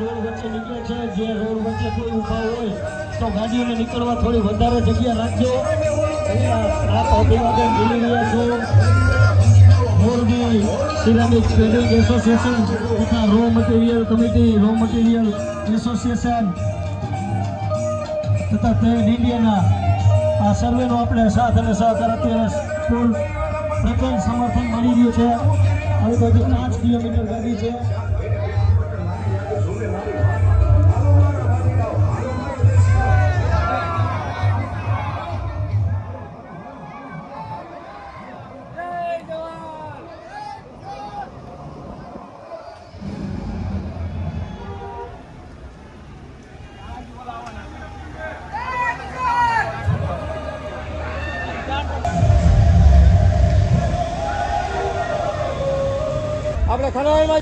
Road વચ્ચે નીકળે છે, જે રોડ વચ્ચે કોઈ ઊભા હોય તો ગાડીઓને નીકળવા થોડી વધારે જગ્યા રાખજો. આપ અભિવાદન ભૂલી રહ્યા છો. મોરબી સિરામિક ટ્રેડિંગ એસોસિએશન તથા raw material committee, raw material association તથા ટ્રેડ ઇન્ડિયાના આ સર્વેનો આપણે સાથ અને સહકાર અત્યારે ફૂલ પ્રચંડ સમર્થન મળી રહ્યું છે. આવી બધી 5 કિલોમીટર ગાડી છે. આપણે ખરાયેલા